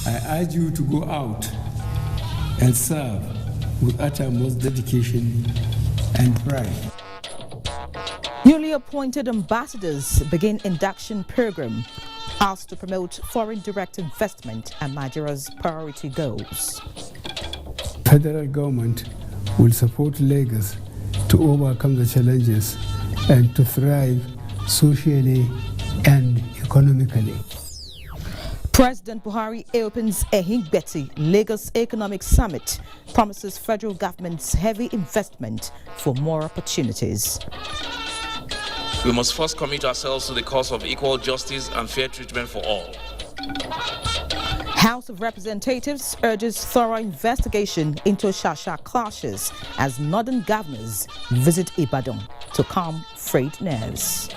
I urge you to go out and serve with uttermost dedication and pride. Newly appointed ambassadors begin induction program asked to promote foreign direct investment and Nigeria's priority goals. Federal government will support Lagos to overcome the challenges and to thrive socially and economically. President Buhari opens a Hingbeti Lagos Economic Summit, promises federal government's heavy investment for more opportunities. We must first commit ourselves to the cause of equal justice and fair treatment for all. House of Representatives urges thorough investigation into Shasha clashes as northern governors visit Ibadan to calm frayed nerves.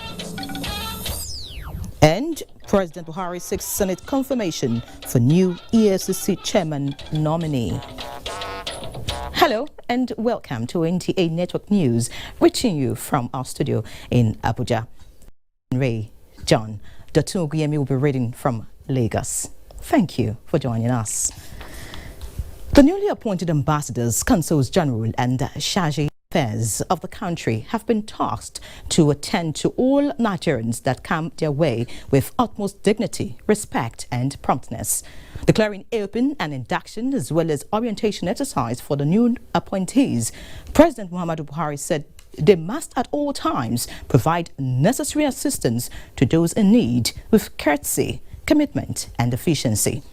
And President Buhari seeks Senate confirmation for new EFCC chairman nominee. Hello and welcome to NTA Network News, reaching you from our studio in Abuja. Ray John Dotunguyemi will be reading from Lagos. Thank you for joining us. The newly appointed ambassadors, consuls general and chargé affairs of the country have been tasked to attend to all Nigerians that come their way with utmost dignity, respect and promptness. Declaring open an induction as well as orientation exercise for the new appointees, President Muhammadu Buhari said they must at all times provide necessary assistance to those in need with courtesy, commitment and efficiency.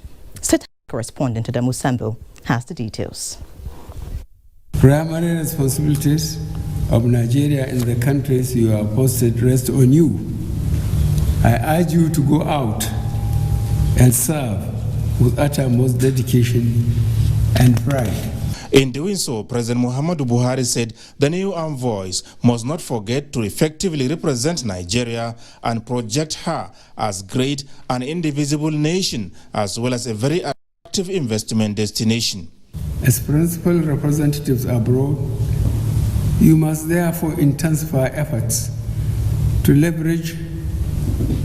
State correspondent to the Musambo has the details. Primary responsibilities of Nigeria in the countries you are posted rest on you. I urge you to go out and serve with uttermost dedication and pride. In doing so, President Muhammadu Buhari said the new envoys must not forget to effectively represent Nigeria and project her as great and indivisible nation, as well as a very attractive investment destination. As principal representatives abroad, you must therefore intensify efforts to leverage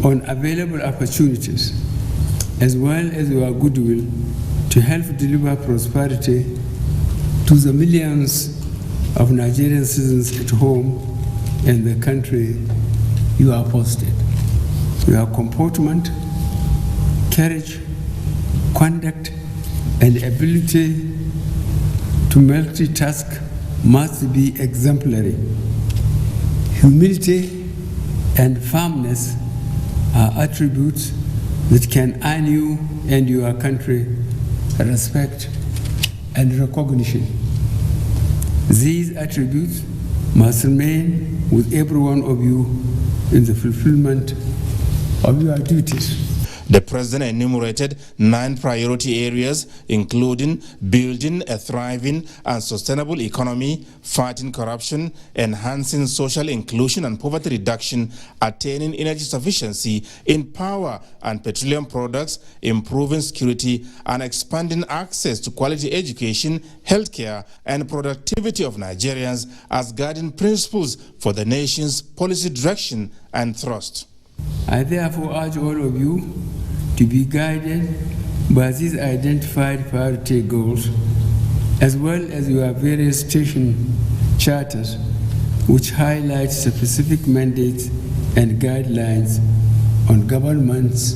on available opportunities, as well as your goodwill to help deliver prosperity to the millions of Nigerian citizens at home and the country you are posted. Your comportment, courage, conduct, and ability to multitask must be exemplary. Humility and firmness are attributes that can earn you and your country respect and recognition. These attributes must remain with every one of you in the fulfillment of your duties. The President enumerated 9 priority areas, including building a thriving and sustainable economy, fighting corruption, enhancing social inclusion and poverty reduction, attaining energy sufficiency in power and petroleum products, improving security, and expanding access to quality education, healthcare, and productivity of Nigerians as guiding principles for the nation's policy direction and thrust. I therefore urge all of you to be guided by these identified priority goals, as well as your various station charters, which highlight specific mandates and guidelines on government's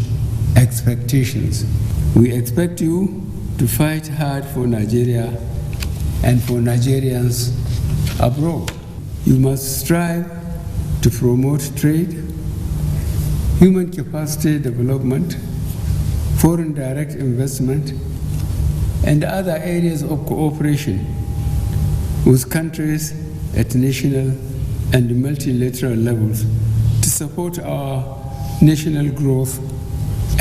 expectations. We expect you to fight hard for Nigeria and for Nigerians abroad. You must strive to promote trade, human capacity development, foreign direct investment, and other areas of cooperation with countries at national and multilateral levels to support our national growth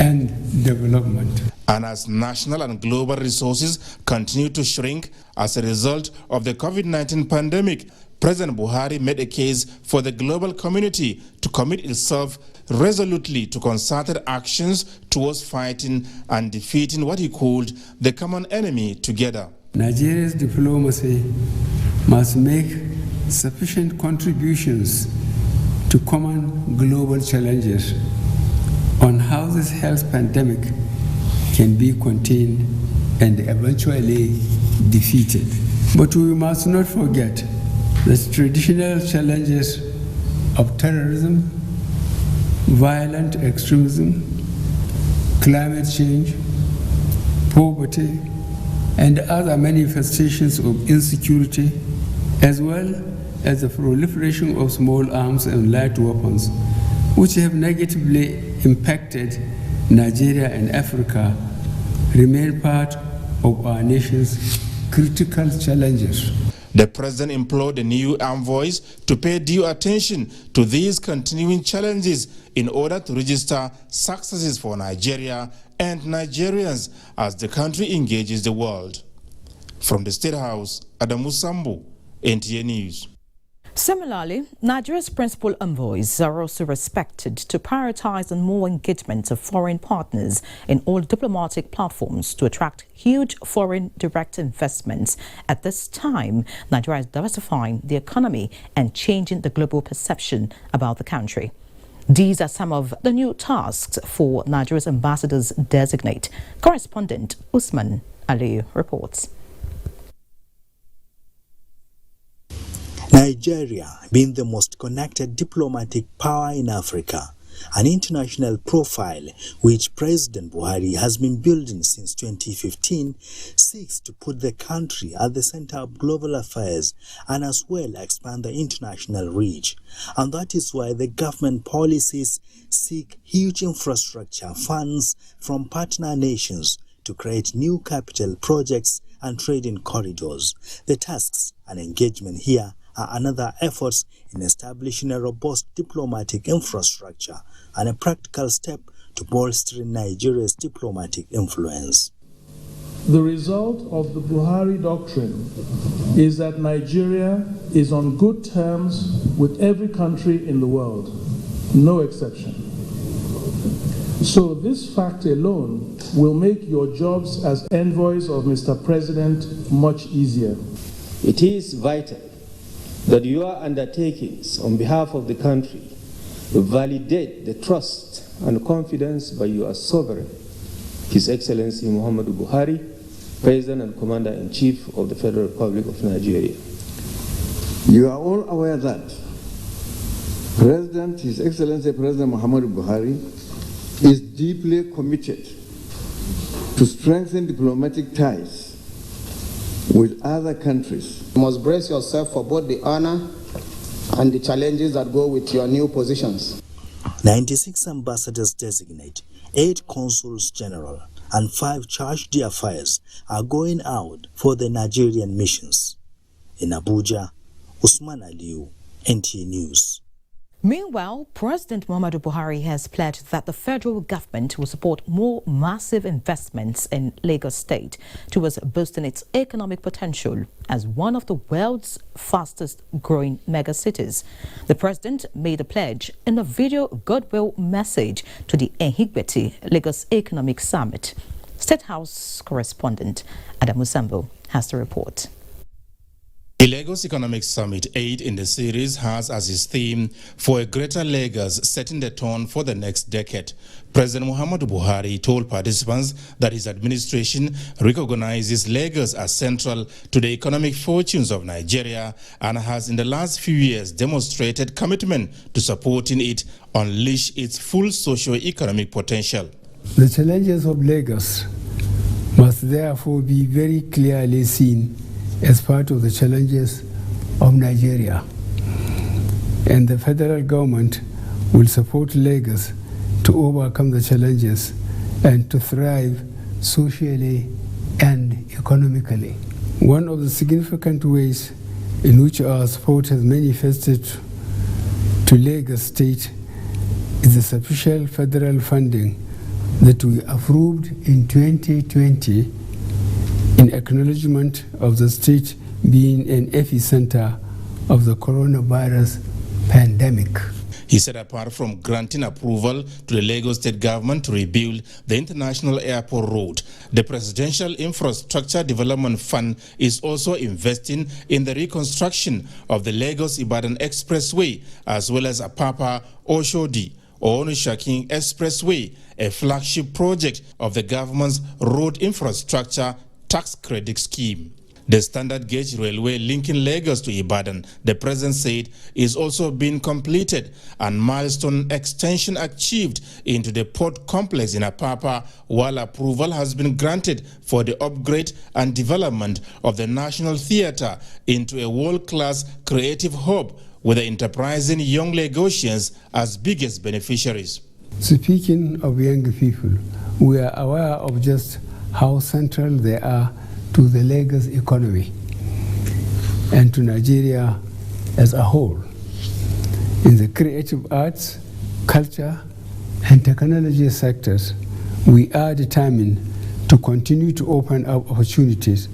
and development. And as national and global resources continue to shrink as a result of the COVID-19 pandemic, President Buhari made a case for the global community to commit itself resolutely to concerted actions towards fighting and defeating what he called the common enemy together. Nigeria's diplomacy must make sufficient contributions to common global challenges on how this health pandemic can be contained and eventually defeated. But we must not forget the traditional challenges of terrorism, violent extremism, climate change, poverty, and other manifestations of insecurity, as well as the proliferation of small arms and light weapons, which have negatively impacted Nigeria and Africa, remain part of our nation's critical challenges. The president implored the new envoys to pay due attention to these continuing challenges in order to register successes for Nigeria and Nigerians as the country engages the world. From the State House, Adamu Sambu, NTA News. Similarly, Nigeria's principal envoys are also expected to prioritize on more engagement of foreign partners in all diplomatic platforms to attract huge foreign direct investments. At this time, Nigeria is diversifying the economy and changing the global perception about the country. These are some of the new tasks for Nigeria's ambassadors designate. Correspondent Usman Aliyu reports. Nigeria, being the most connected diplomatic power in Africa, an international profile which President Buhari has been building since 2015, seeks to put the country at the center of global affairs and as well expand the international reach. And that is why the government policies seek huge infrastructure funds from partner nations to create new capital projects and trading corridors. The tasks and engagement here are another efforts in establishing a robust diplomatic infrastructure and a practical step to bolstering Nigeria's diplomatic influence. The result of the Buhari doctrine is that Nigeria is on good terms with every country in the world, no exception. So this fact alone will make your jobs as envoys of Mr. President much easier. It is vital that your undertakings on behalf of the country validate the trust and confidence by your sovereign, His Excellency Muhammadu Buhari, President and Commander-in-Chief of the Federal Republic of Nigeria. You are all aware that His Excellency President Muhammadu Buhari is deeply committed to strengthen diplomatic ties with other countries. You must brace yourself for both the honor and the challenges that go with your new positions. 96 ambassadors designate, 8 consuls general, and 5 charge d'affaires are going out for the Nigerian missions. In Abuja, Usman Aliyu, NTA News. Meanwhile, President Muhammadu Buhari has pledged that the federal government will support more massive investments in Lagos State towards boosting its economic potential as one of the world's fastest growing megacities. The president made a pledge in a video goodwill message to the Ehigbeti Lagos Economic Summit. State House correspondent Adamu Sambu has the report. The Lagos Economic Summit 8 in the series has as its theme for a greater Lagos, setting the tone for the next decade. President Muhammadu Buhari told participants that his administration recognizes Lagos as central to the economic fortunes of Nigeria and has in the last few years demonstrated commitment to supporting it unleash its full socio-economic potential. The challenges of Lagos must therefore be very clearly seen as part of the challenges of Nigeria. And the federal government will support Lagos to overcome the challenges and to thrive socially and economically. One of the significant ways in which our support has manifested to Lagos State is the sufficient federal funding that we approved in 2020 in acknowledgement of the state being an epicenter of the coronavirus pandemic. He said apart from granting approval to the Lagos State government to rebuild the International Airport Road, the Presidential Infrastructure Development Fund is also investing in the reconstruction of the Lagos-Ibadan Expressway as well as Apapa Oshodi, Onitsha-King Expressway, a flagship project of the government's road infrastructure tax credit scheme. The standard gauge railway linking Lagos to Ibadan, the president said, is also being completed and milestone extension achieved into the port complex in Apapa, while approval has been granted for the upgrade and development of the National Theatre into a world-class creative hub with the enterprising young Lagosians as biggest beneficiaries. Speaking of young people, we are aware of just how central they are to the Lagos economy and to Nigeria as a whole. In the creative arts, culture, and technology sectors, we are determined to continue to open up opportunities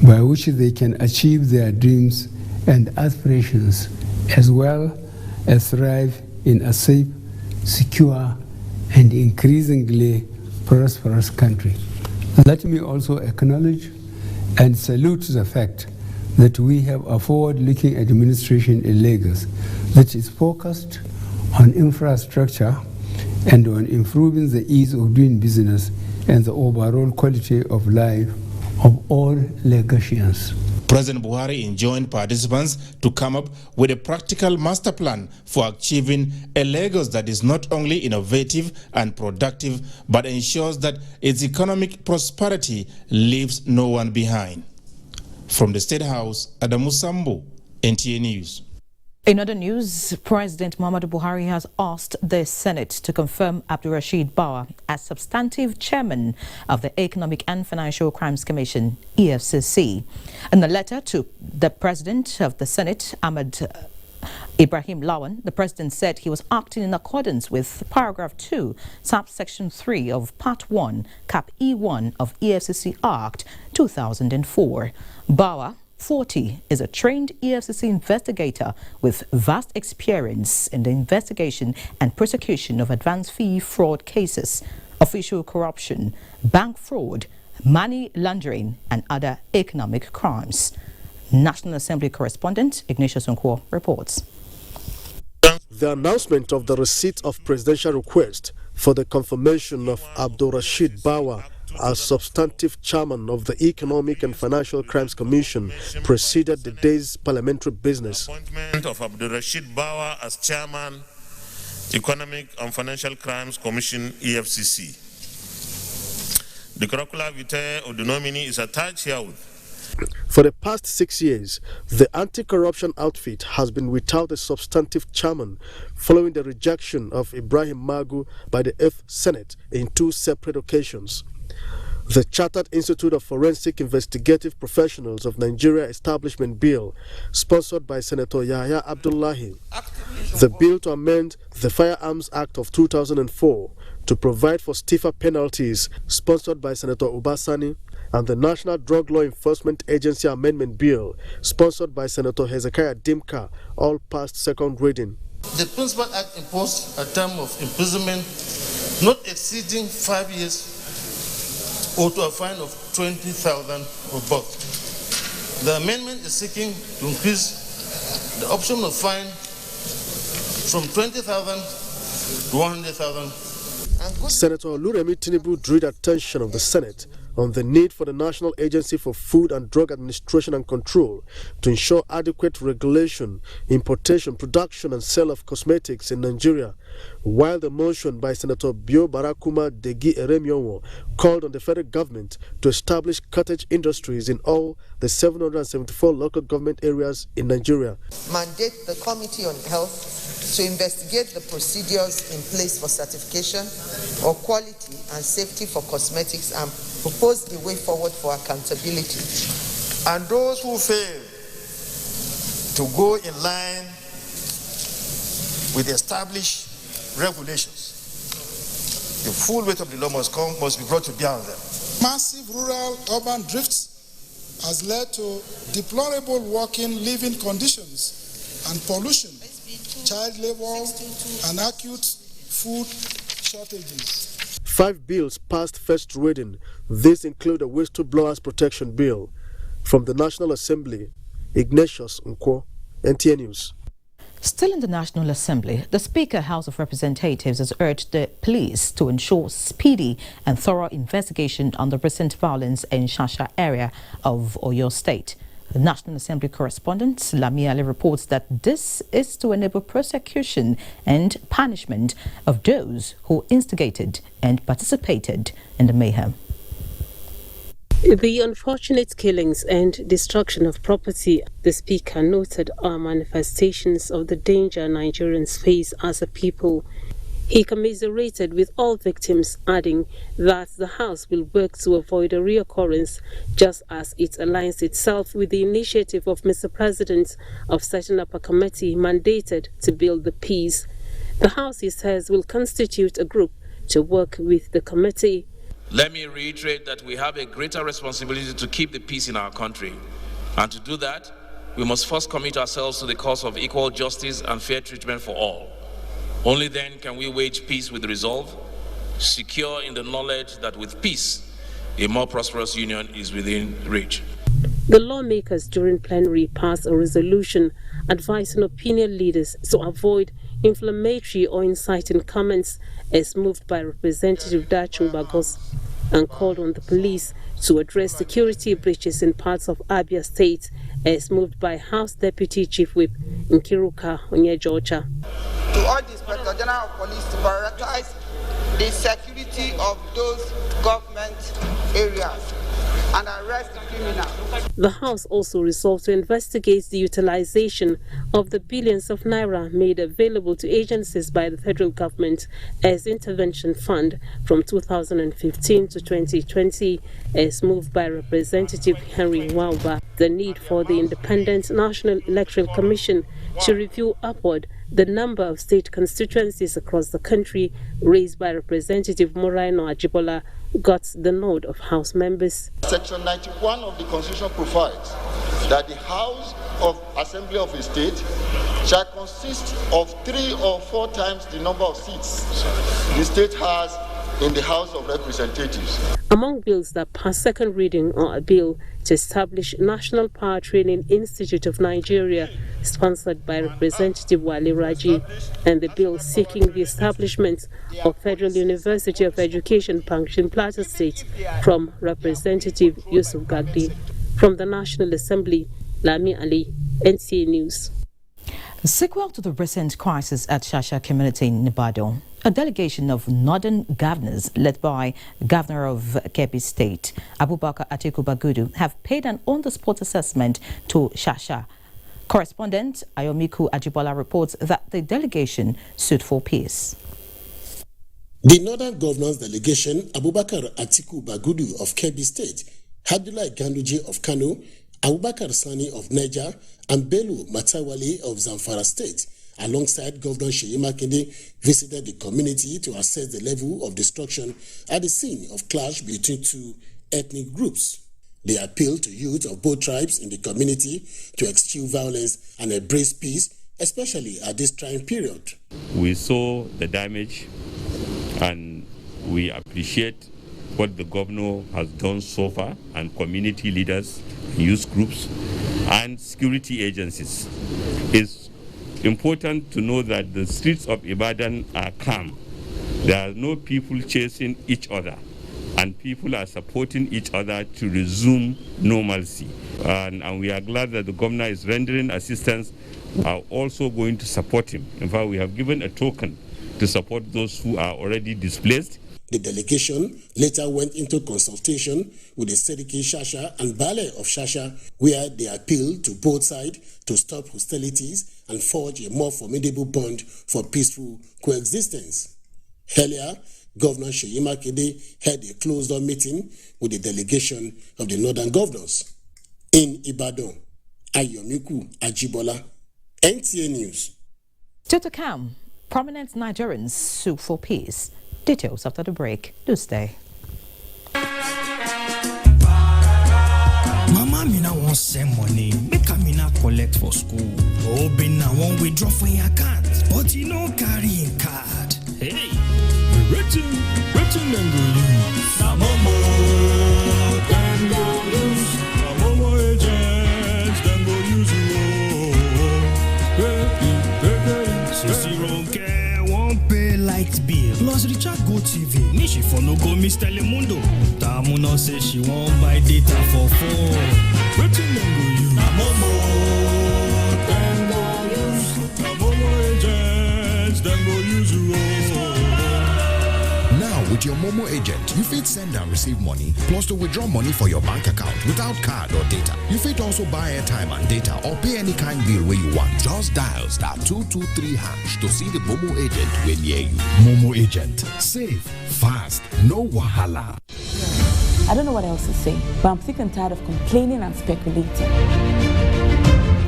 by which they can achieve their dreams and aspirations, as well as thrive in a safe, secure, and increasingly prosperous country. Let me also acknowledge and salute the fact that we have a forward-looking administration in Lagos that is focused on infrastructure and on improving the ease of doing business and the overall quality of life of all Lagosians. President Buhari enjoined participants to come up with a practical master plan for achieving a Lagos that is not only innovative and productive, but ensures that its economic prosperity leaves no one behind. From the State House, Adamu Sambo, NTA News. In other news, President Muhammadu Buhari has asked the Senate to confirm ABDULRASHEED BAWA as substantive chairman of the Economic and Financial Crimes Commission, EFCC. In a letter to the President of the Senate, Ahmed Ibrahim Lawan, the President said he was acting in accordance with paragraph 2, subsection 3 of part 1, cap E1 of EFCC Act 2004. BAWA 40 is a trained EFCC investigator with vast experience in the investigation and prosecution of advance fee fraud cases, official corruption, bank fraud, money laundering, and other economic crimes. National Assembly correspondent Ignatius Nkwo reports. The announcement of the receipt of presidential request for the confirmation of ABDULRASHEED BAWA as substantive chairman of the Economic and Financial Crimes Commission preceded the day's parliamentary business. Appointment of ABDULRASHEED BAWA as chairman, Economic and Financial Crimes Commission, EFCC. The curricula vitae of the nominee is attached herewith. For the past 6 years, the anti-corruption outfit has been without a substantive chairman following the rejection of Ibrahim Magu by the 8th Senate in 2 separate occasions. The Chartered Institute of Forensic Investigative Professionals of Nigeria Establishment Bill, sponsored by Senator Yahya Abdullahi. The bill to amend the Firearms Act of 2004 to provide for stiffer penalties, sponsored by Senator Ubasani, and the National Drug Law Enforcement Agency Amendment Bill, sponsored by Senator Hezekiah Dimka, all passed second reading. The Principal Act imposed a term of imprisonment not exceeding 5 years or to a fine of 20,000 or both. The amendment is seeking to increase the option of fine from 20,000 to 100,000. Senator Oluremi Tinubu drew the attention of the Senate on the need for the National Agency for Food and Drug Administration and Control to ensure adequate regulation, importation, production and sale of cosmetics in Nigeria, while the motion by Senator Bio Barakuma Degi Eremionwo called on the federal government to establish cottage industries in all the 774 local government areas in Nigeria. Mandate the Committee on Health to investigate the procedures in place for certification or quality and safety for cosmetics and propose the way forward for accountability. And those who fail to go in line with the established regulations, the full weight of the law must be brought to bear on them. Massive rural-urban drifts has led to deplorable working, living conditions and pollution, child labor, and acute food shortages. 5 bills passed first reading. These include a Whistleblowers Protection Bill. From the National Assembly, Ignatius Nkwo, NTA News. Still in the National Assembly, the Speaker, House of Representatives, has urged the police to ensure speedy and thorough investigation on the recent violence in Shasha area of Oyo State. The National Assembly correspondent, Lami Ali, reports that this is to enable prosecution and punishment of those who instigated and participated in the mayhem. The unfortunate killings and destruction of property, the Speaker noted, are manifestations of the danger Nigerians face as a people. He commiserated with all victims, adding that the House will work to avoid a reoccurrence, just as it aligns itself with the initiative of Mr. President of setting up a committee mandated to build the peace. The House, he says, will constitute a group to work with the committee. Let me reiterate that we have a greater responsibility to keep the peace in our country. And to do that, we must first commit ourselves to the cause of equal justice and fair treatment for all. Only then can we wage peace with resolve, secure in the knowledge that with peace, a more prosperous union is within reach. The lawmakers during plenary passed a resolution advising opinion leaders to avoid inflammatory or inciting comments as moved by Representative Dachung Bagos, and called on the police to address security breaches in parts of Abia State as moved by House Deputy Chief Whip Nkiruka Onyejocha. To all the Inspector General of Police to prioritize the security of those government areas and arrest the criminals. The House also resolved to investigate the utilization of the billions of naira made available to agencies by the federal government as intervention fund from 2015 to 2020, as moved by Representative Henry Wauba. The need for the Independent National Electoral Commission to review upward the number of state constituencies across the country, raised by Representative Moraino Ajibola, got the nod of House members. Section 91 of the Constitution provides that the House of Assembly of a state shall consist of 3 or 4 times the number of seats the state has in the House of Representatives. Among bills that passed second reading are a bill to establish National Power Training Institute of Nigeria, sponsored by Representative Wale Raji, and the bill seeking the establishment of Federal University of Education, Pankshin Plateau State, from Representative Yusuf Gagdi. From the National Assembly, Lami Ali, NTA News. Sequel to the recent crisis at Shasha community in Ibadan, a delegation of northern governors led by Governor of Kebbi State, Abubakar Atiku Bagudu, have paid an on-the-spot assessment to Shasha. Correspondent Ayomiku Ajibola reports that the delegation stood for peace. The Northern Governors Delegation, Abubakar Atiku Bagudu of Kebbi State, Abdullahi Ganduje of Kano, Abubakar Sani of Niger, and Bello Matawale of Zamfara State, alongside Governor Seyi Makinde, visited the community to assess the level of destruction at the scene of clash between 2 ethnic groups. They appealed to youth of both tribes in the community to eschew violence and embrace peace, especially at this trying period. We saw the damage and we appreciate what the governor has done so far, and community leaders, youth groups, and security agencies. It's important to know that the streets of Ibadan are calm. There are no people chasing each other, and people are supporting each other to resume normalcy. And we are glad that the governor is rendering assistance. We are also going to support him. In fact, we have given a token to support those who are already displaced. The delegation later went into consultation with the Seriki Shasha and Bale of Shasha, where they appealed to both sides to stop hostilities and forge a more formidable bond for peaceful coexistence. Earlier, Governor Seyi Makinde held a closed-door meeting with the delegation of the Northern Governors. In Ibadan, Ayomiku Ajibola, NTA News. Still to come, prominent Nigerians sue for peace. Details after the break. Do stay. Mama Mina wants send money, make Mina collect for school. Oh, Bina won't withdraw from your account, but you know carry a card. Hey, written them go use. Na Momo, them go use. Na Momo agents, them go use you. wan buy data for phone. Wetin dem go use? Na Momo dem go use. Na Momo agents dem go use you. Now, with your Momo agent, you fit send and receive money, plus to withdraw money for your bank account without card or data. You fit also buy airtime and data or pay any kind bill where you want. Just dial *223# to see the Momo agent when near you. Momo agent. Safe, fast, no wahala. I don't know what else to say, but I'm sick and tired of complaining and speculating.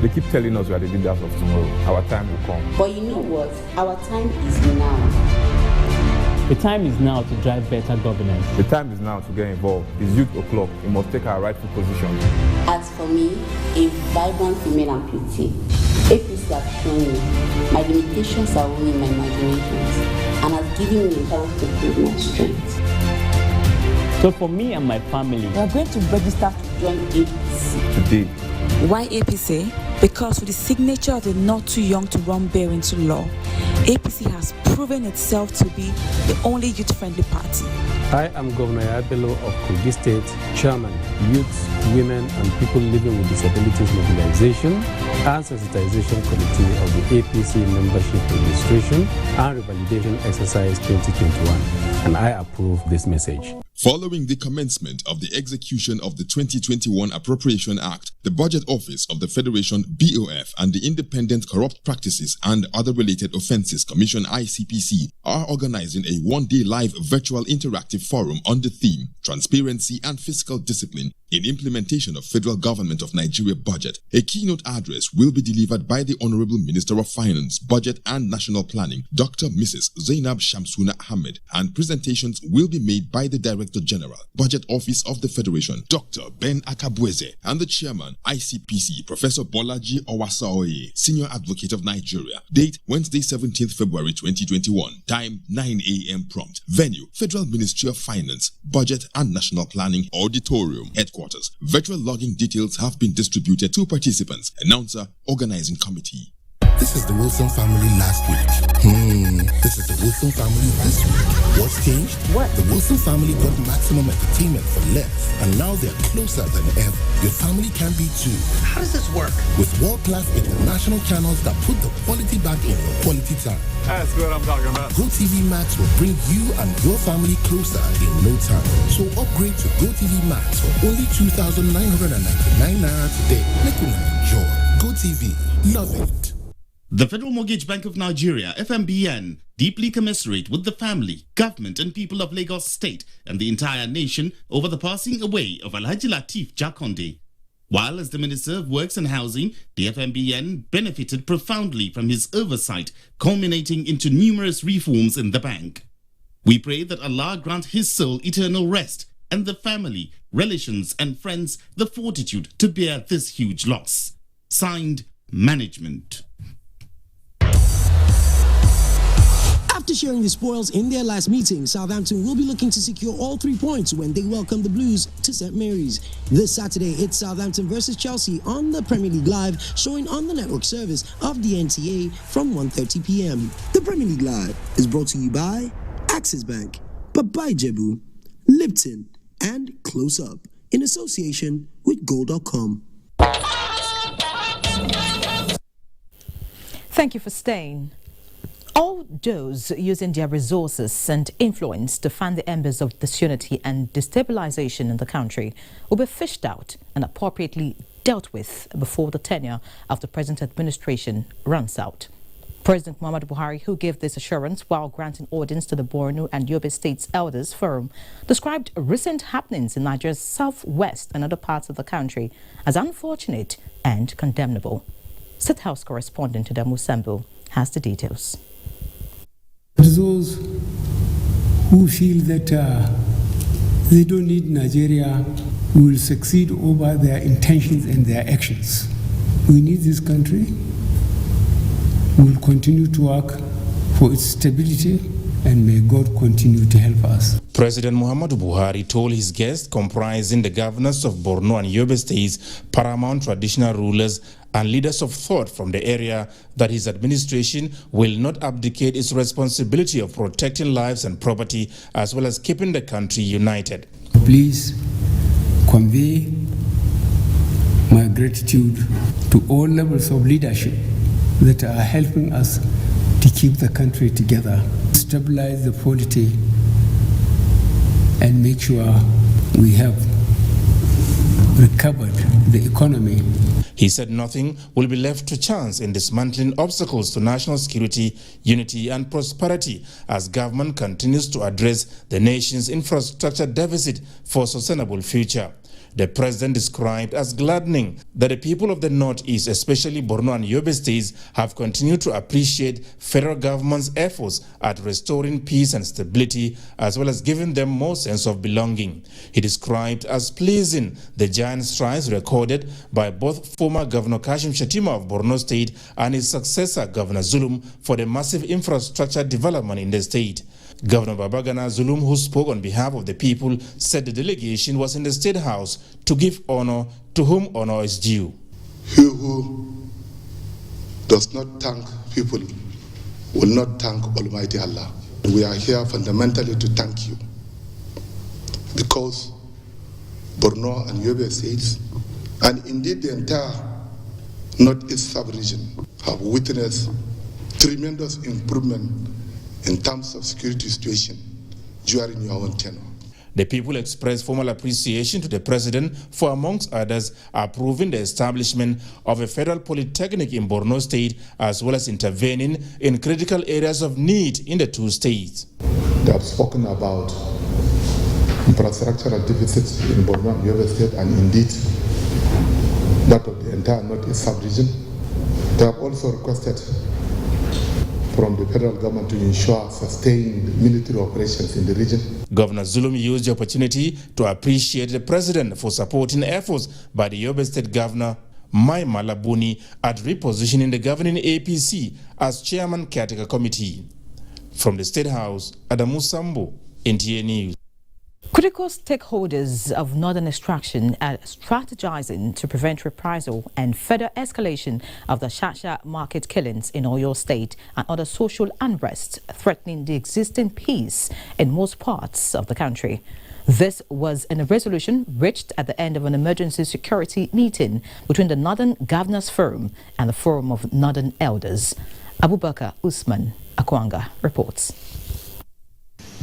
They keep telling us we are the leaders of tomorrow. Our time will come. But you know what? Our time is now. The time is now to drive better governance. The time is now to get involved. It's youth o'clock. We must take our rightful position. As for me, a vibrant female amputee, APC has shown me my limitations are only my imaginations and has given me a chance to prove my strength. So for me and my family, we are going to register to join APC. Today. Why APC? Because with the signature of the Not Too Young to Run bill into law, APC has proven itself to be the only youth-friendly party. I am Governor Abelo of Kogi State, Chairman, Youth, Women and People Living with Disabilities Mobilization and Sensitization Committee of the APC Membership Registration and Revalidation Exercise 2021, and I approve this message. Following the commencement of the execution of the 2021 Appropriation Act, the Budget Office of the Federation BOF and the Independent Corrupt Practices and Other Related Offences Commission ICPC are organizing a one-day live virtual interactive forum on the theme Transparency and Fiscal Discipline in Implementation of Federal Government of Nigeria Budget. A keynote address will be delivered by the Honorable Minister of Finance, Budget and National Planning, Dr. Mrs. Zainab Shamsuna Ahmed, and presentations will be made by the Director General, Budget Office of the Federation, Dr. Ben Akabweze, and the Chairman, ICPC, Professor Bolaji Owasaoye, Senior Advocate of Nigeria. Date, Wednesday, 17th February 2021. Time, 9 a.m. prompt. Venue, Federal Ministry of Finance, Budget and National Planning, Auditorium, Headquarters. Virtual login details have been distributed to participants. Announcer, Organizing Committee. This is the Wilson family last week. This is the Wilson family this week. What's changed? What? The Wilson family got maximum entertainment for less, and now they're closer than ever. Your family can be too. How does this work? With world-class international channels that put the quality back in your quality time. That's what I'm talking about. GoTV Max will bring you and your family closer in no time. So upgrade to GoTV Max for only 2,999 naira today. Make them enjoy. GoTV. Love it. The Federal Mortgage Bank of Nigeria, FMBN, deeply commiserate with the family, government and people of Lagos State and the entire nation over the passing away of Alhaji Lateef Jakonde. While as the Minister of Works and Housing, the FMBN benefited profoundly from his oversight, culminating into numerous reforms in the bank. We pray that Allah grant his soul eternal rest and the family, relations and friends the fortitude to bear this huge loss. Signed, Management. After sharing the spoils in their last meeting, Southampton will be looking to secure all 3 points when they welcome the Blues to St. Mary's. This Saturday, it's Southampton versus Chelsea on the Premier League Live, showing on the network service of the NTA from 1:30 p.m. The Premier League Live is brought to you by Axis Bank, Papai Jebu, Lipton, and Close Up, in association with Gold.com. Thank you for staying. All those using their resources and influence to fan the embers of disunity and destabilization in the country will be fished out and appropriately dealt with before the tenure of the present administration runs out. President Muhammadu Buhari, who gave this assurance while granting audience to the Borno and Yobe States Elders Forum, described recent happenings in Nigeria's southwest and other parts of the country as unfortunate and condemnable. State House correspondent to Musembo has the details. Those who feel that they don't need Nigeria will succeed over their intentions and their actions. We need this country. We will continue to work for its stability, and may God continue to help us. President Muhammadu Buhari told his guests, comprising the governors of Borno and Yobe states, paramount traditional rulers, and leaders of thought from the area, that his administration will not abdicate its responsibility of protecting lives and property, as well as keeping the country united. Please convey my gratitude to all levels of leadership that are helping us to keep the country together, stabilize the polity, and make sure we have recovered the economy. He said nothing will be left to chance in dismantling obstacles to national security, unity and prosperity as government continues to address the nation's infrastructure deficit for a sustainable future. The president described as gladdening that the people of the Northeast, especially Borno and Yobe states, have continued to appreciate federal government's efforts at restoring peace and stability, as well as giving them more sense of belonging. He described as pleasing the giant strides recorded by both former Governor Kashim Shettima of Borno State and his successor, Governor Zulum, for the massive infrastructure development in the state. Governor Babagana Zulum, who spoke on behalf of the people, said the delegation was in the State House to give honor to whom honor is due. He who does not thank people will not thank Almighty Allah. We are here fundamentally to thank you because Borno and Yobe states, and indeed the entire Northeast sub-region, have witnessed tremendous improvement in terms of security situation during your own tenure. The people expressed formal appreciation to the president for, amongst others, approving the establishment of a federal polytechnic in Borno State, as well as intervening in critical areas of need in the two states. They have spoken about infrastructural deficits in Borno and Yobe State, and indeed that of the entire Northeast sub-region. They have also requested from the federal government to ensure sustained military operations in the region. Governor Zulum used the opportunity to appreciate the president for supporting efforts by the Yobe State Governor, Mai Malabuni, at repositioning the governing APC as chairman caretaker committee. From the State House, Adamu Sambo, NTA News. Critical stakeholders of northern extraction are strategizing to prevent reprisal and further escalation of the Shasha market killings in Oyo State and other social unrest threatening the existing peace in most parts of the country. This was in a resolution reached at the end of an emergency security meeting between the Northern Governors Forum and the Forum of Northern Elders. Abubakar Usman Akwanga reports.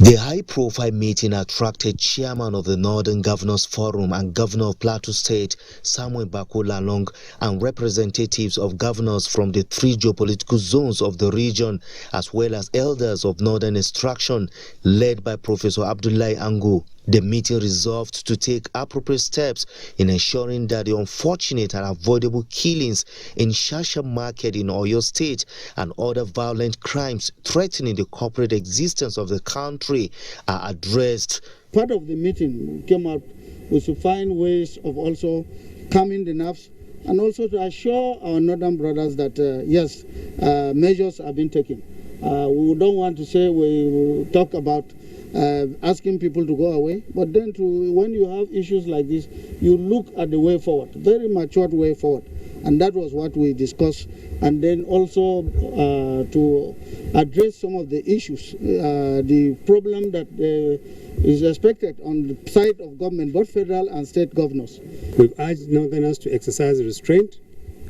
The high-profile meeting attracted Chairman of the Northern Governors Forum and Governor of Plateau State, Samuel Bako Lalong, and representatives of governors from the three geopolitical zones of the region, as well as elders of Northern Extraction, led by Professor Abdullahi Angu. The meeting resolved to take appropriate steps in ensuring that the unfortunate and avoidable killings in Shasha Market in Oyo State and other violent crimes threatening the corporate existence of the country are addressed. Part of the meeting came up was to find ways of also calming the nerves and also to assure our northern brothers that yes, measures have been taken. We don't want to say we talk about asking people to go away, but then when you have issues like this, you look at the way forward, very matured way forward, and that was what we discussed. And then also to address some of the issues, the problem that is expected on the side of government, both federal and state governors. We've urged Northerners to exercise restraint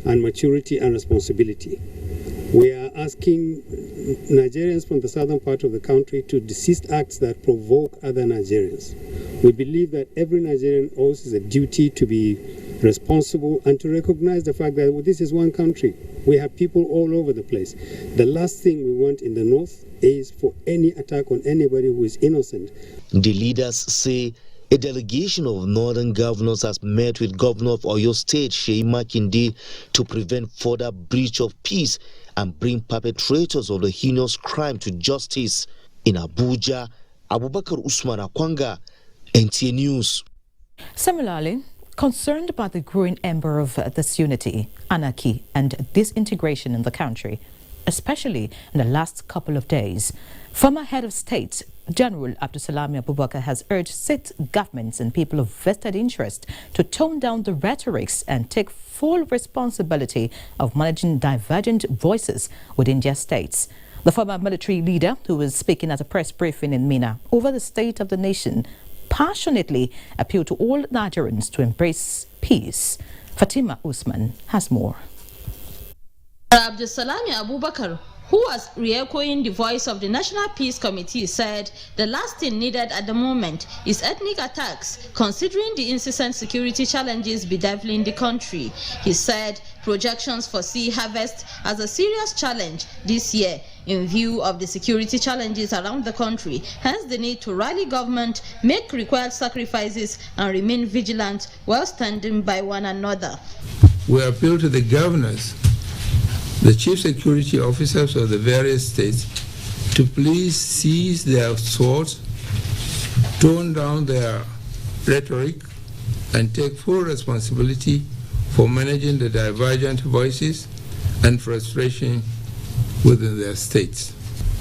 and maturity and responsibility. We are asking Nigerians from the southern part of the country to desist acts that provoke other Nigerians. We believe that every Nigerian owes a duty to be responsible and to recognize the fact that this is one country. We have people all over the place. The last thing we want in the north is for any attack on anybody who is innocent. The leaders say a delegation of northern governors has met with Governor of Oyo State, Sheyi Makinde, to prevent further breach of peace and bring perpetrators of the heinous crime to justice. In Abuja, Abubakar Usman Akwanga, NTA News. Similarly, concerned about the growing ember of disunity, anarchy and disintegration in the country, especially in the last couple of days, former head of state General Abdusalami Abubakar has urged state governments and people of vested interest to tone down the rhetorics and take full responsibility of managing divergent voices within their states. The former military leader, who was speaking at a press briefing in Mina over the state of the nation, passionately appealed to all Nigerians to embrace peace. Fatima Usman has more. Abdulsalami Abubakar, who was re-echoing the voice of the National Peace Committee, said the last thing needed at the moment is ethnic attacks, considering the incessant security challenges bedeviling the country. He said projections foresee harvest as a serious challenge this year in view of the security challenges around the country, hence the need to rally government, make required sacrifices, and remain vigilant while standing by one another. We appeal to the governors, the chief security officers of the various states, to please seize their swords, tone down their rhetoric, and take full responsibility for managing the divergent voices and frustration within their states.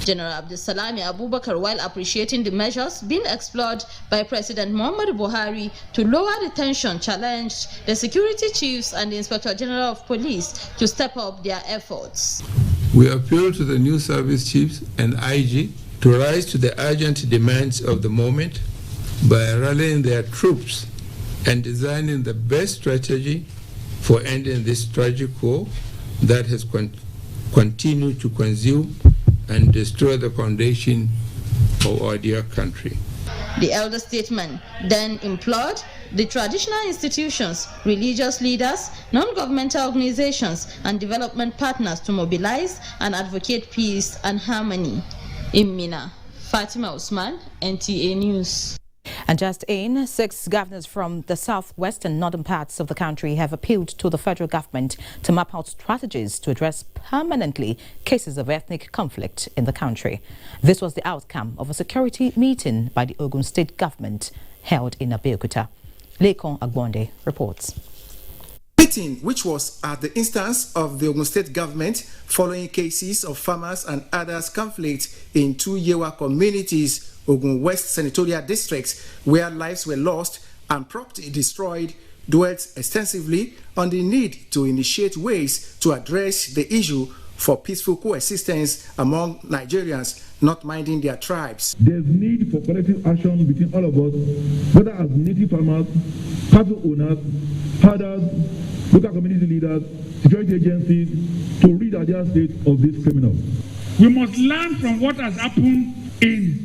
General Abdulsalami Abubakar, while appreciating the measures being explored by President Muhammadu Buhari to lower the tension, challenged the security chiefs and the Inspector General of Police to step up their efforts. We appeal to the new service chiefs and IG to rise to the urgent demands of the moment by rallying their troops and designing the best strategy for ending this tragic war that has continued to consume and destroy the foundation of our dear country. The elder statesman then implored the traditional institutions, religious leaders, non-governmental organizations, and development partners to mobilize and advocate peace and harmony. In Mina, Fatima Usman, NTA News. And just in, 6 governors from the southwestern northern parts of the country have appealed to the federal government to map out strategies to address permanently cases of ethnic conflict in the country. This was the outcome of a security meeting by the Ogun State government held in Abuja. Lekon Agbonde reports. Meeting, which was at the instance of the Ogun State government following cases of farmers and others conflict in 2 Yewa communities, Ogun West Senatorial Districts, where lives were lost and property destroyed, dwelt extensively on the need to initiate ways to address the issue for peaceful coexistence among Nigerians not minding their tribes. There's need for collective action between all of us, whether as native farmers, cattle owners, herders, local community leaders, security agencies, to rid our state of these criminals. We must learn from what has happened in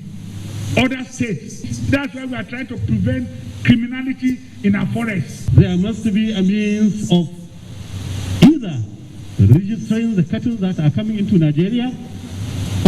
other states. That's why we are trying to prevent criminality in our forests. There must be a means of either registering the cattle that are coming into Nigeria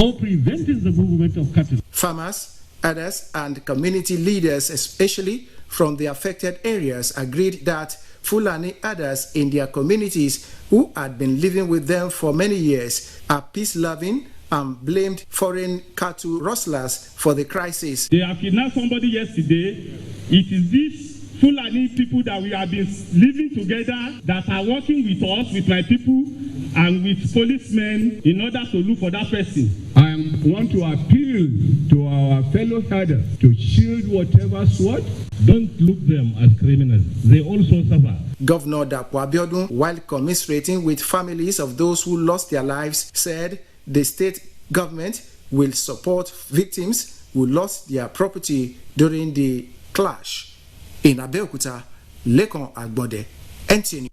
or preventing the movement of cattle. Farmers, others, and community leaders, especially from the affected areas, agreed that Fulani others in their communities who had been living with them for many years are peace-loving and blamed foreign cattle rustlers for the crisis. They have kidnapped somebody yesterday. It is these Fulani people that we have been living together that are working with us, with my people, and with policemen in order to look for that person. I want to appeal to our fellow herders to shield whatever sword. Don't look them as criminals. They also suffer. Governor Dapo Abiodun, while commiserating with families of those who lost their lives, said the state government will support victims who lost their property during the clash. In Abeokuta, Lekon Agbonde, NTA.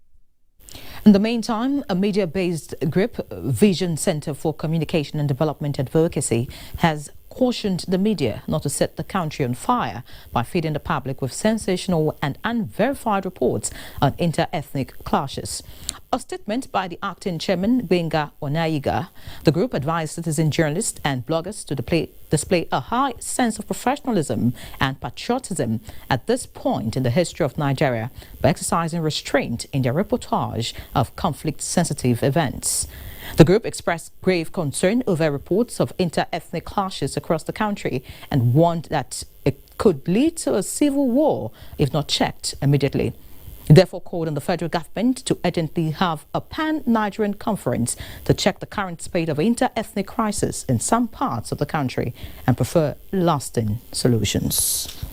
In the meantime, a media-based group, Vision Center for Communication and Development Advocacy, has cautioned the media not to set the country on fire by feeding the public with sensational and unverified reports on inter-ethnic clashes. A statement by the acting chairman, Benga Onayiga, the group advised citizen journalists and bloggers to display a high sense of professionalism and patriotism at this point in the history of Nigeria by exercising restraint in their reportage of conflict-sensitive events. The group expressed grave concern over reports of inter-ethnic clashes across the country and warned that it could lead to a civil war if not checked immediately. It therefore called on the federal government to urgently have a pan-Nigerian conference to check the current spate of inter-ethnic crisis in some parts of the country and prefer lasting solutions.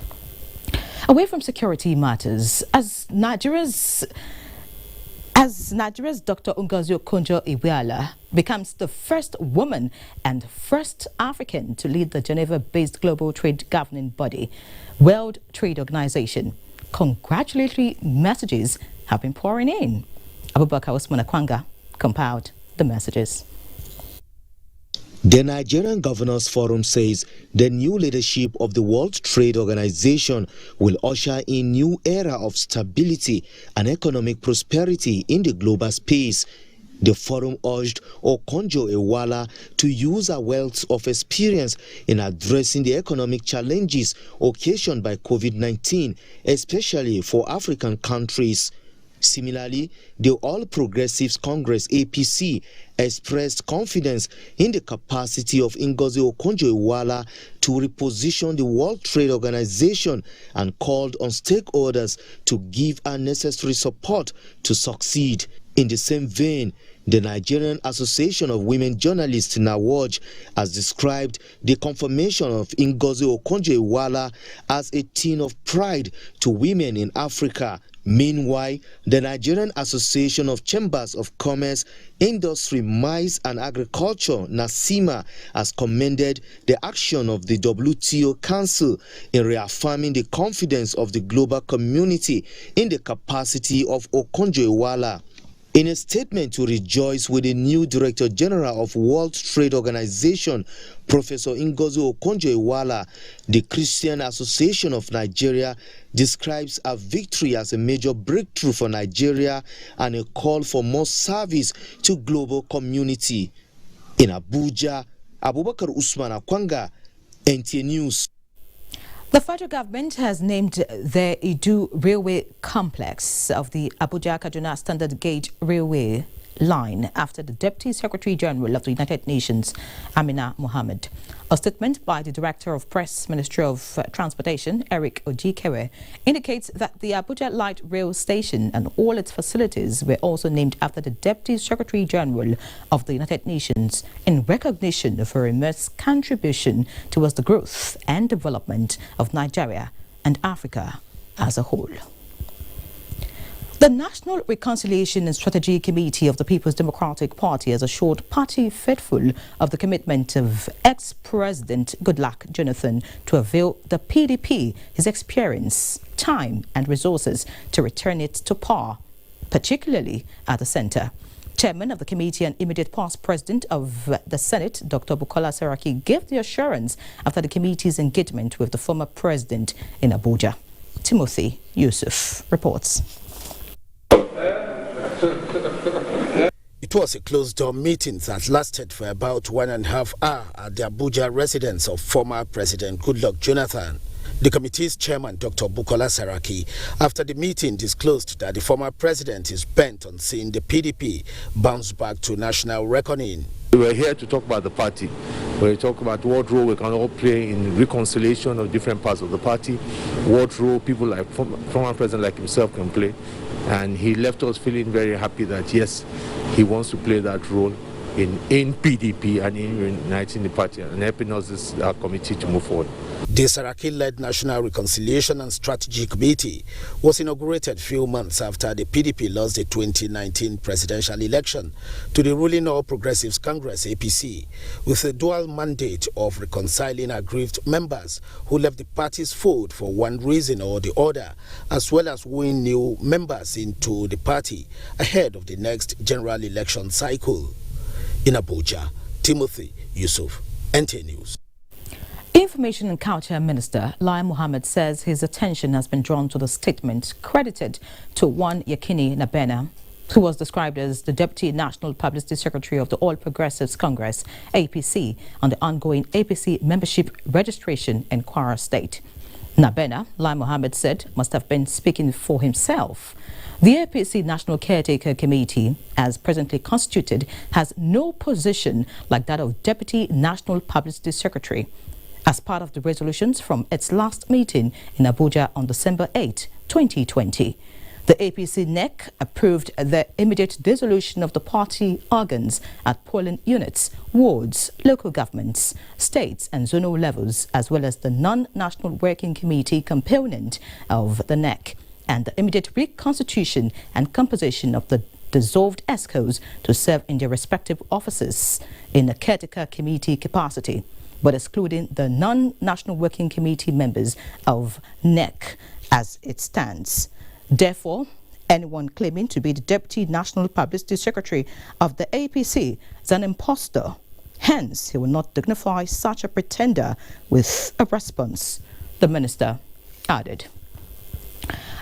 Away from security matters, as Nigeria's As Nigeria's Dr. Ngozi Okonjo-Iweala becomes the first woman and first African to lead the Geneva-based global trade governing body, World Trade Organization, congratulatory messages have been pouring in. Abubakar Usman Akwanga compiled the messages. The Nigerian Governors Forum says the new leadership of the World Trade Organization will usher in a new era of stability and economic prosperity in the global space. The forum urged Okonjo-Iweala to use her wealth of experience in addressing the economic challenges occasioned by COVID-19, especially for African countries. Similarly, the All Progressives Congress APC expressed confidence in the capacity of Ngozi Okonjo-Iweala to reposition the World Trade Organization and called on stakeholders to give her necessary support to succeed. In the same vein, the Nigerian Association of Women Journalists (NAWOJ) has described the confirmation of Ngozi Okonjo-Iweala as a thing of pride to women in Africa. Meanwhile, the Nigerian Association of Chambers of Commerce, Industry, Mines and Agriculture (NACIMA) has commended the action of the WTO Council in reaffirming the confidence of the global community in the capacity of Okonjo-Iweala. In a statement to rejoice with the new Director General of World Trade Organization, Professor Ngozi Okonjo-Iweala, the Christian Association of Nigeria describes her victory as a major breakthrough for Nigeria and a call for more service to global community. In Abuja, Abubakar Usman Akwanga, NTA News. The federal government has named the Idu Railway Complex of the Abuja-Kaduna Standard Gauge Railway line after the Deputy Secretary General of the United Nations, Amina Mohammed. A statement by the Director of Press, Ministry of Transportation, Eric Ojikewe, indicates that the Abuja Light Rail Station and all its facilities were also named after the Deputy Secretary General of the United Nations in recognition of her immense contribution towards the growth and development of Nigeria and Africa as a whole. The National Reconciliation and Strategy Committee of the People's Democratic Party has assured party faithful of the commitment of ex-President Goodluck Jonathan to avail the PDP his experience, time and resources to return it to power, particularly at the centre. Chairman of the committee and immediate past president of the Senate, Dr. Bukola Saraki, gave the assurance after the committee's engagement with the former president in Abuja. Timothy Yusuf reports. It was a closed-door meeting that lasted for about 1.5 hours at the Abuja residence of former President Goodluck Jonathan. The committee's chairman, Dr. Bukola Saraki, after the meeting disclosed that the former president is bent on seeing the PDP bounce back to national reckoning. We are here to talk about the party. We talk about what role we can all play in reconciliation of different parts of the party, what role people like former president like himself can play. And he left us feeling very happy that, yes, he wants to play that role in PDP and in uniting the party and helping us, this committee, to move forward. The Saraki-led National Reconciliation and Strategy Committee was inaugurated a few months after the PDP lost the 2019 presidential election to the ruling All Progressives Congress APC, with a dual mandate of reconciling aggrieved members who left the party's fold for one reason or the other, as well as wooing new members into the party ahead of the next general election cycle. In Abuja, Timothy Yusuf, NTA News. Information and Culture Minister Lai Mohammed says his attention has been drawn to the statement credited to one Yakini Nabena, who was described as the Deputy National Publicity Secretary of the All Progressives Congress, APC, on the ongoing APC membership registration in Kwara State. Nabena, Lai Mohammed said, must have been speaking for himself. The APC National Caretaker Committee, as presently constituted, has no position like that of Deputy National Publicity Secretary. As part of the resolutions from its last meeting in Abuja on December 8, 2020, the APC NEC approved the immediate dissolution of the party organs at polling units, wards, local governments, states and zonal levels, as well as the non-national working committee component of the NEC, and the immediate reconstitution and composition of the dissolved ESCOs to serve in their respective offices in a caretaker committee capacity, but excluding the non-National Working Committee members of NEC as it stands. Therefore, anyone claiming to be the Deputy National Publicity Secretary of the APC is an imposter. Hence, he will not dignify such a pretender with a response, the minister added.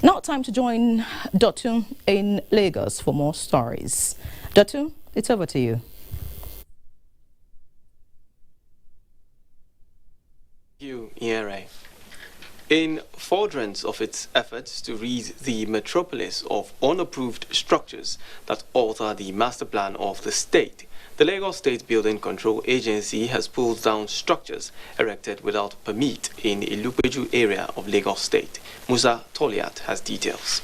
Now time to join Dotun in Lagos for more stories. Dotun, it's over to you. In furtherance of its efforts to rid the metropolis of unapproved structures that alter the master plan of the state, the Lagos State Building Control Agency has pulled down structures erected without permit in the Ilupeju area of Lagos State. Musa Toliat has details.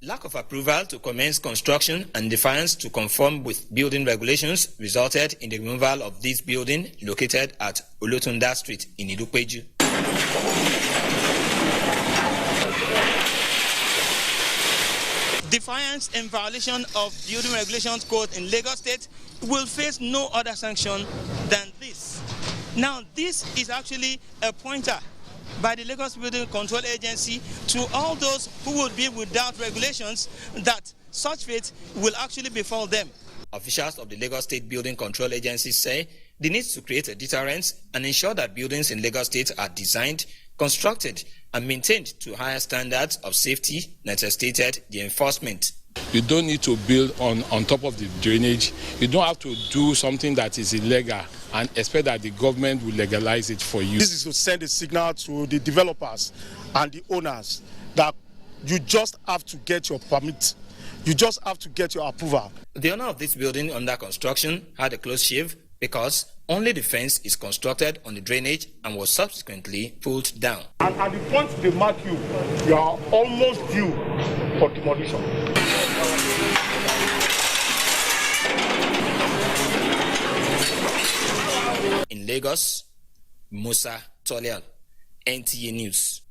Lack of approval to commence construction and defiance to conform with building regulations resulted in the removal of this building located at Olotunda Street in Ilupeju. Defiance in violation of building regulations code in Lagos State will face no other sanction than this. Now, this is actually a pointer by the Lagos Building Control Agency to all those who would be without regulations that such fate will actually befall them. Officials of the Lagos State Building Control Agency say they need to create a deterrence and ensure that buildings in Lagos State are designed, constructed, and maintained to higher standards of safety necessitated the enforcement. You don't need to build on top of the drainage. You don't have to do something that is illegal and expect that the government will legalize it for you. This is to send a signal to the developers and the owners that you just have to get your permit. You just have to get your approval. The owner of this building under construction had a close shave because only the fence is constructed on the drainage and was subsequently pulled down. And at the point they mark you, you are almost due for demolition. In Lagos, Musa Tolian, NTA News.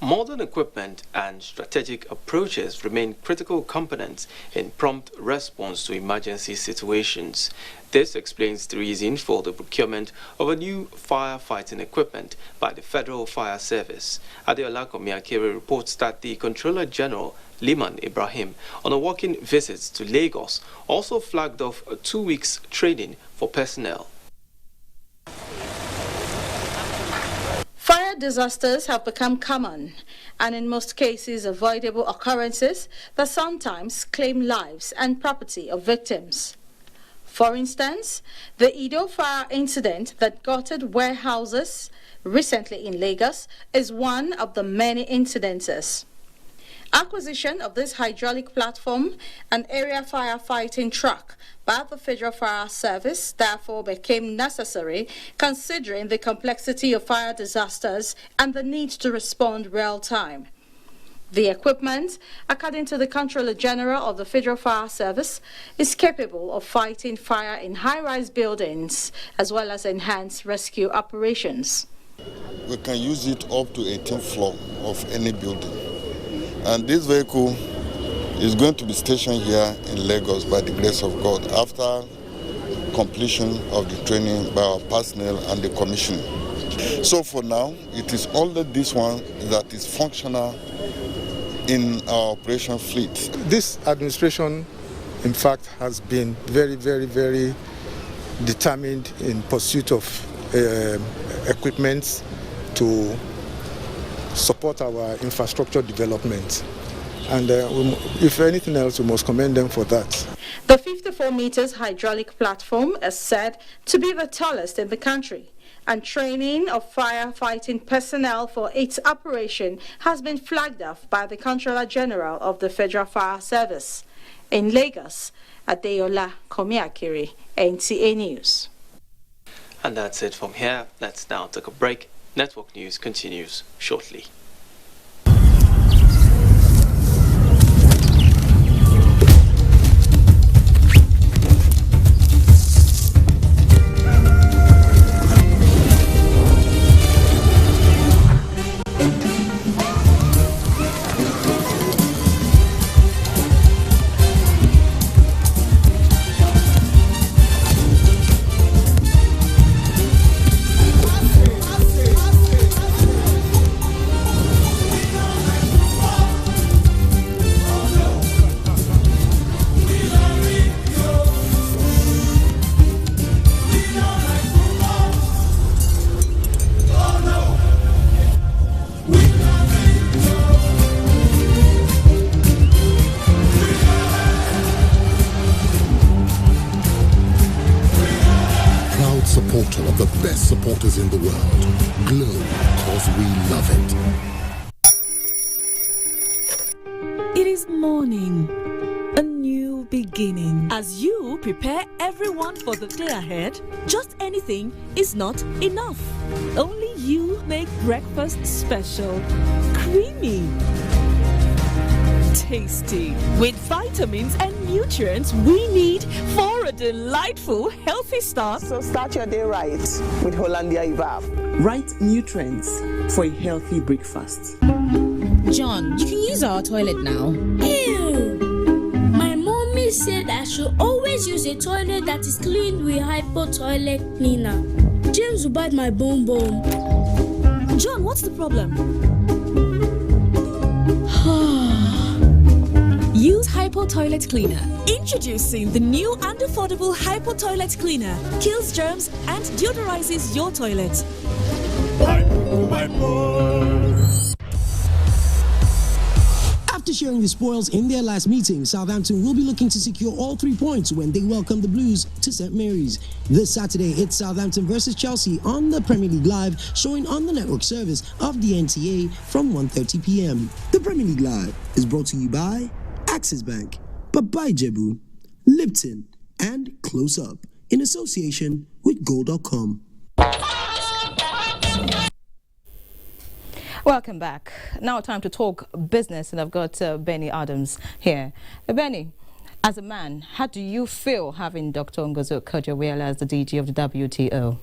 Modern equipment and strategic approaches remain critical components in prompt response to emergency situations. This explains the reason for the procurement of a new firefighting equipment by the Federal Fire Service. Adeola Komiakere reports that the Controller General, Liman Ibrahim, on a working visit to Lagos, also flagged off a 2 weeks training for personnel. Fire disasters have become common and in most cases avoidable occurrences that sometimes claim lives and property of victims. For instance, the Ido fire incident that gutted warehouses recently in Lagos is one of the many incidences. Acquisition of this hydraulic platform and area firefighting truck by the Federal Fire Service therefore became necessary considering the complexity of fire disasters and the need to respond real time. The equipment, according to the Controller General of the Federal Fire Service, is capable of fighting fire in high-rise buildings as well as enhanced rescue operations. We can use it up to 18th floor of any building. And this vehicle is going to be stationed here in Lagos by the grace of God after completion of the training by our personnel and the commissioning. So for now, it is only this one that is functional in our operation fleet. This administration, in fact, has been very, very, very determined in pursuit of equipment to support our infrastructure development. And if anything else, we must commend them for that. The 54 meters hydraulic platform is said to be the tallest in the country, and training of firefighting personnel for its operation has been flagged off by the Controller General of the Federal Fire Service. In Lagos, Adeola Komiakiri, NTA News. And that's it from here. Let's now take a break. Network News continues shortly. the best supporters in the world. Glow, cause we love it. It is morning, a new beginning. As you prepare everyone for the day ahead, just anything is not enough. Only you make breakfast special, creamy, tasty, with vitamins and nutrients we need for a delightful, healthy start. So start your day right with Hollandia Evolve. Right nutrients for a healthy breakfast. John, you can use our toilet now. Ew! My mommy said I should always use a toilet that is cleaned with Hypo toilet cleaner. James will bite my bone bone. John, what's the problem? Use Hypo Toilet Cleaner. Introducing the new and affordable Hypo Toilet Cleaner. Kills germs and deodorizes your toilet. After sharing the spoils in their last meeting, Southampton will be looking to secure all 3 points when they welcome the Blues to St. Mary's. This Saturday, it's Southampton versus Chelsea on the Premier League Live, showing on the network service of the NTA from 1:30 p.m. The Premier League Live is brought to you by Axis Bank, Babai Jebu, Lipton, and Close Up in association with Gold.com. Welcome back. Now time to talk business, and I've got Benny Adams here. Benny, as a man, how do you feel having Dr. Ngozi Okonjo-Iweala as the DG of the WTO?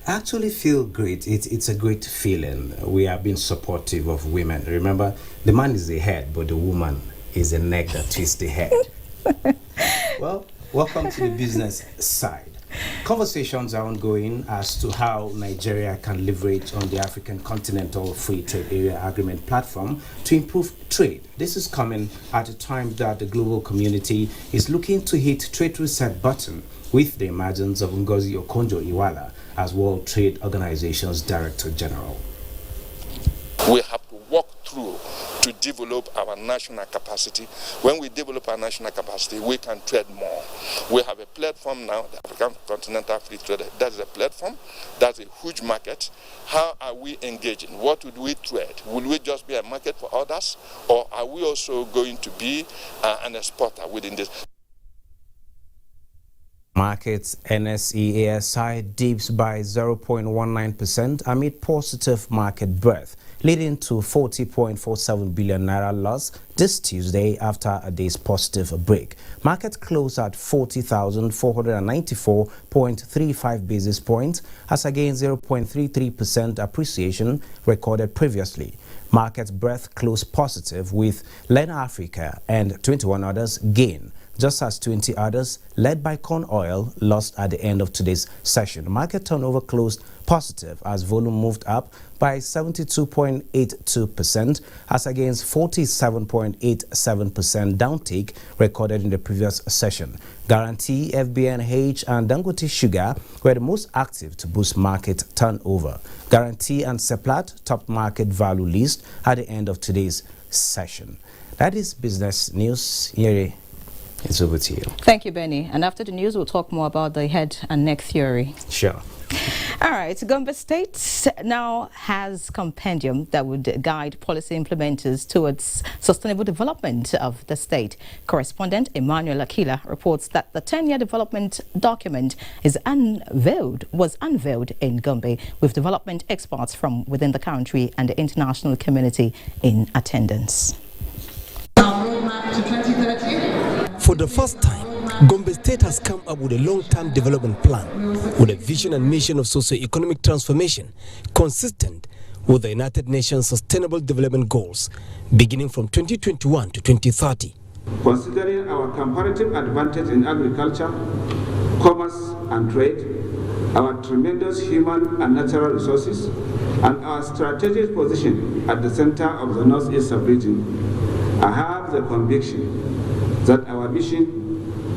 I actually feel great. It's a great feeling. We have been supportive of women. Remember, the man is the head, but the woman is the neck that twists the head. Well, welcome to the business side. Conversations are ongoing as to how Nigeria can leverage on the African Continental Free Trade Area Agreement platform to improve trade. This is coming at a time that the global community is looking to hit trade reset button with the emergence of Ngozi Okonjo-Iweala as World Trade Organization's Director General. We have to walk through to develop our national capacity. When we develop our national capacity, we can trade more. We have a platform now, the African Continental Free Trade. That is a platform. That's a huge market. How are we engaging? What would we trade? Will we just be a market for others? Or are we also going to be an exporter within this? Markets NSE ASI dips by 0.19% amid positive market breadth, leading to 40.47 billion naira loss this Tuesday after a day's positive break. Market closed at 40,494.35 basis points as against 0.33% appreciation recorded previously. Market breadth closed positive with Lena Africa and 21 others gain, just as 20 others, led by corn oil, lost at the end of today's session. Market turnover closed positive as volume moved up by 72.82% as against 47.87% downtake recorded in the previous session. Guarantee, FBNH and Dangote Sugar were the most active to boost market turnover. Guarantee and Seplat topped market value list at the end of today's session. That is business news. Here, it's over to you. Thank you, Benny. And after the news, we'll talk more about the head and neck theory. Sure. All right, Gombe State now has a compendium that would guide policy implementers towards sustainable development of the state. Correspondent Emmanuel Akila reports that the 10-year development document was unveiled in Gombe with development experts from within the country and the international community in attendance. Our roadmap to 2030. For the first time, Gombe State has come up with a long-term development plan with a vision and mission of socio-economic transformation consistent with the United Nations Sustainable Development Goals beginning from 2021 to 2030. Considering our comparative advantage in agriculture, commerce and trade, our tremendous human and natural resources, and our strategic position at the center of the Northeast sub-region, I have the conviction that our mission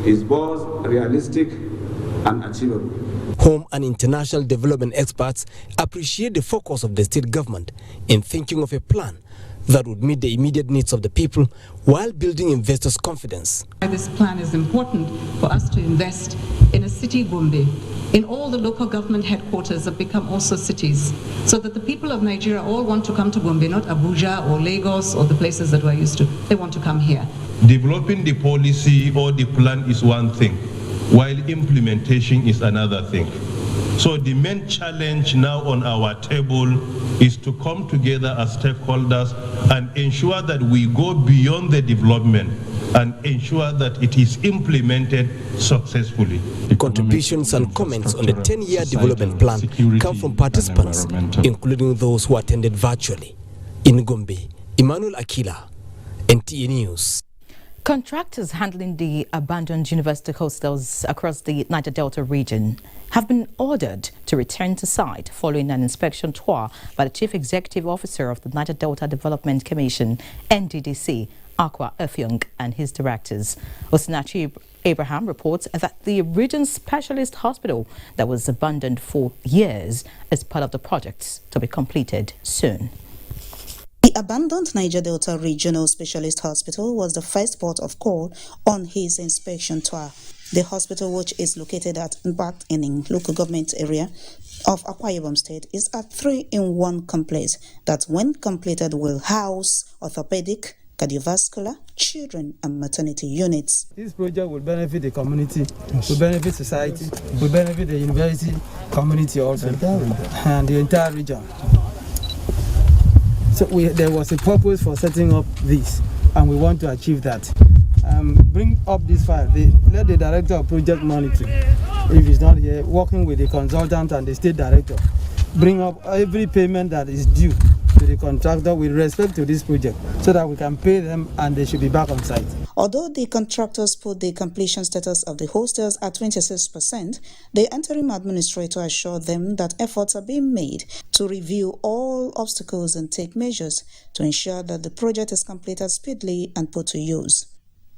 is both realistic and achievable. Home and international development experts appreciate the focus of the state government in thinking of a plan that would meet the immediate needs of the people while building investors' confidence. This plan is important for us to invest in a city, Gombe, in all the local government headquarters have become also cities, so that the people of Nigeria all want to come to Gombe, not Abuja or Lagos or the places that we're used to. They want to come here. Developing the policy or the plan is one thing, while implementation is another thing. So the main challenge now on our table is to come together as stakeholders and ensure that we go beyond the development and ensure that it is implemented successfully. Contributions and comments on the 10-year development plan come from participants, including those who attended virtually. In Gombe, Emmanuel Akila, NTA News. Contractors handling the abandoned university hostels across the Niger Delta region have been ordered to return to site following an inspection tour by the Chief Executive Officer of the Niger Delta Development Commission, NDDC, Akwa Effiong, and his directors. Osinachi Abraham reports that the region's specialist hospital that was abandoned for years is part of the projects to be completed soon. The abandoned Niger Delta Regional Specialist Hospital was the first port of call on his inspection tour. The hospital, which is located at Mbak-Ening local government area of Akwa Ibom State, is a 3-in-1 complex that, when completed, will house orthopedic, cardiovascular, children and maternity units. This project will benefit the community, will benefit society, will benefit the university community also, and the entire region. So there was a purpose for setting up this, and we want to achieve that. Bring up this file. Let the director of project monitoring, if he's not here, working with the consultant and the state director, bring up every payment that is due to the contractor with respect to this project, so that we can pay them and they should be back on site. Although the contractors put the completion status of the hostels at 26%, the interim administrator assured them that efforts are being made to review all obstacles and take measures to ensure that the project is completed speedily and put to use.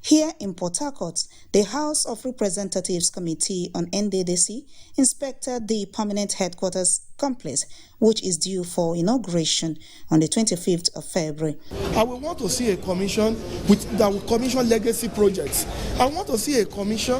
Here in Port Harcourt, the House of Representatives Committee on NDDC inspected the permanent headquarters complex, which is due for inauguration on the 25th of February. I will want to see a commission that will commission legacy projects. I want to see a commission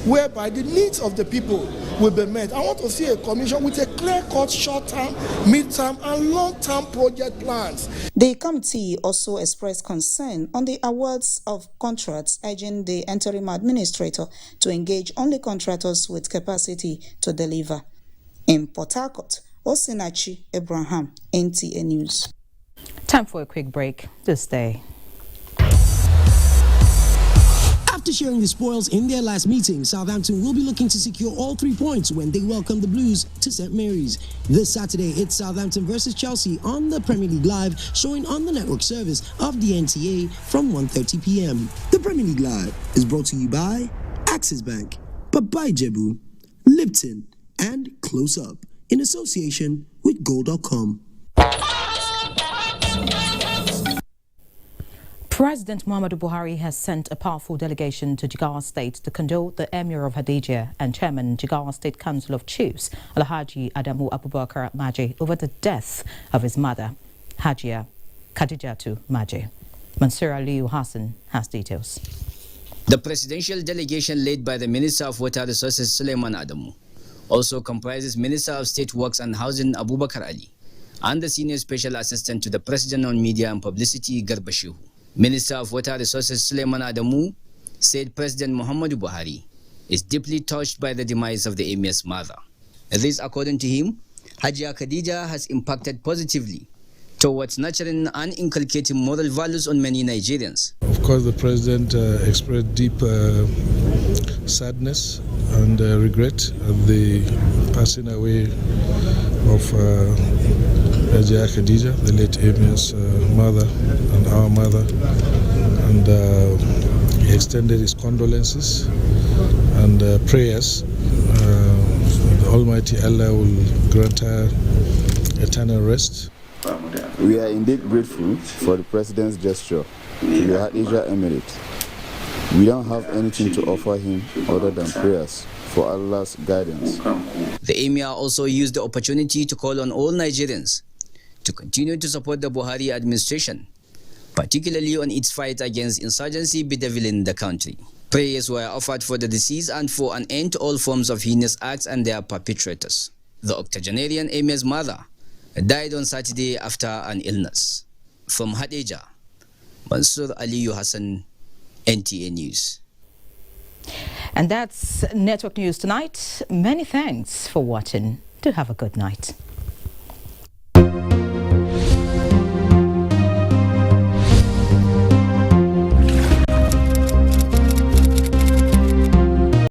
whereby the needs of the people will be met. I want to see a commission with a clear-cut short-term, mid-term and long-term project plans. The committee also expressed concern on the awards of contracts, urging the interim administrator to engage only contractors with capacity to deliver. In Port Harcourt, Osinachi Abraham, NTA News. Time for a quick break. This day. After sharing the spoils in their last meeting, Southampton will be looking to secure all 3 points when they welcome the Blues to St. Mary's. This Saturday, it's Southampton versus Chelsea on the Premier League Live, showing on the network service of the NTA from 1:30 p.m. The Premier League Live is brought to you by Axis Bank, Babai Jebu, Lipton, and Close Up, in association with Gold.com. President Muhammadu Buhari has sent a powerful delegation to Jigawa State to condole the Emir of Hadejia and Chairman Jigawa State Council of Chiefs, Alhaji Adamu Abubakar Maje, over the death of his mother, Hajia Khadijatu Maje. Mansur Aliyu Hassan has details. The presidential delegation led by the Minister of Water Resources Suleiman Adamu also comprises Minister of State Works and Housing Abubakar Ali and the Senior Special Assistant to the President on Media and Publicity Garba Shehu. Minister of Water Resources Suleiman Adamu said President Muhammadu Buhari is deeply touched by the demise of the Emir's mother. This, according to him, Hajia Khadija has impacted positively towards nurturing and inculcating moral values on many Nigerians. Of course, the President expressed deep sadness and regret at the passing away of Hajia Khadija, the late Emir's mother and our mother, and he extended his condolences and prayers. The Almighty Allah will grant her eternal rest. We are indeed grateful for the President's gesture to the Hadejia Emirate. We don't have anything to offer him other than prayers for Allah's guidance. The Emir also used the opportunity to call on all Nigerians to continue to support the Buhari administration, particularly on its fight against insurgency bedeviling the country. Prayers were offered for the deceased and for an end to all forms of heinous acts and their perpetrators. The octogenarian Emir's mother died on Saturday after an illness. From Hadejia, Mansur Aliyu Hassan, NTA News. And that's Network News tonight. Many thanks for watching. Do have a good night.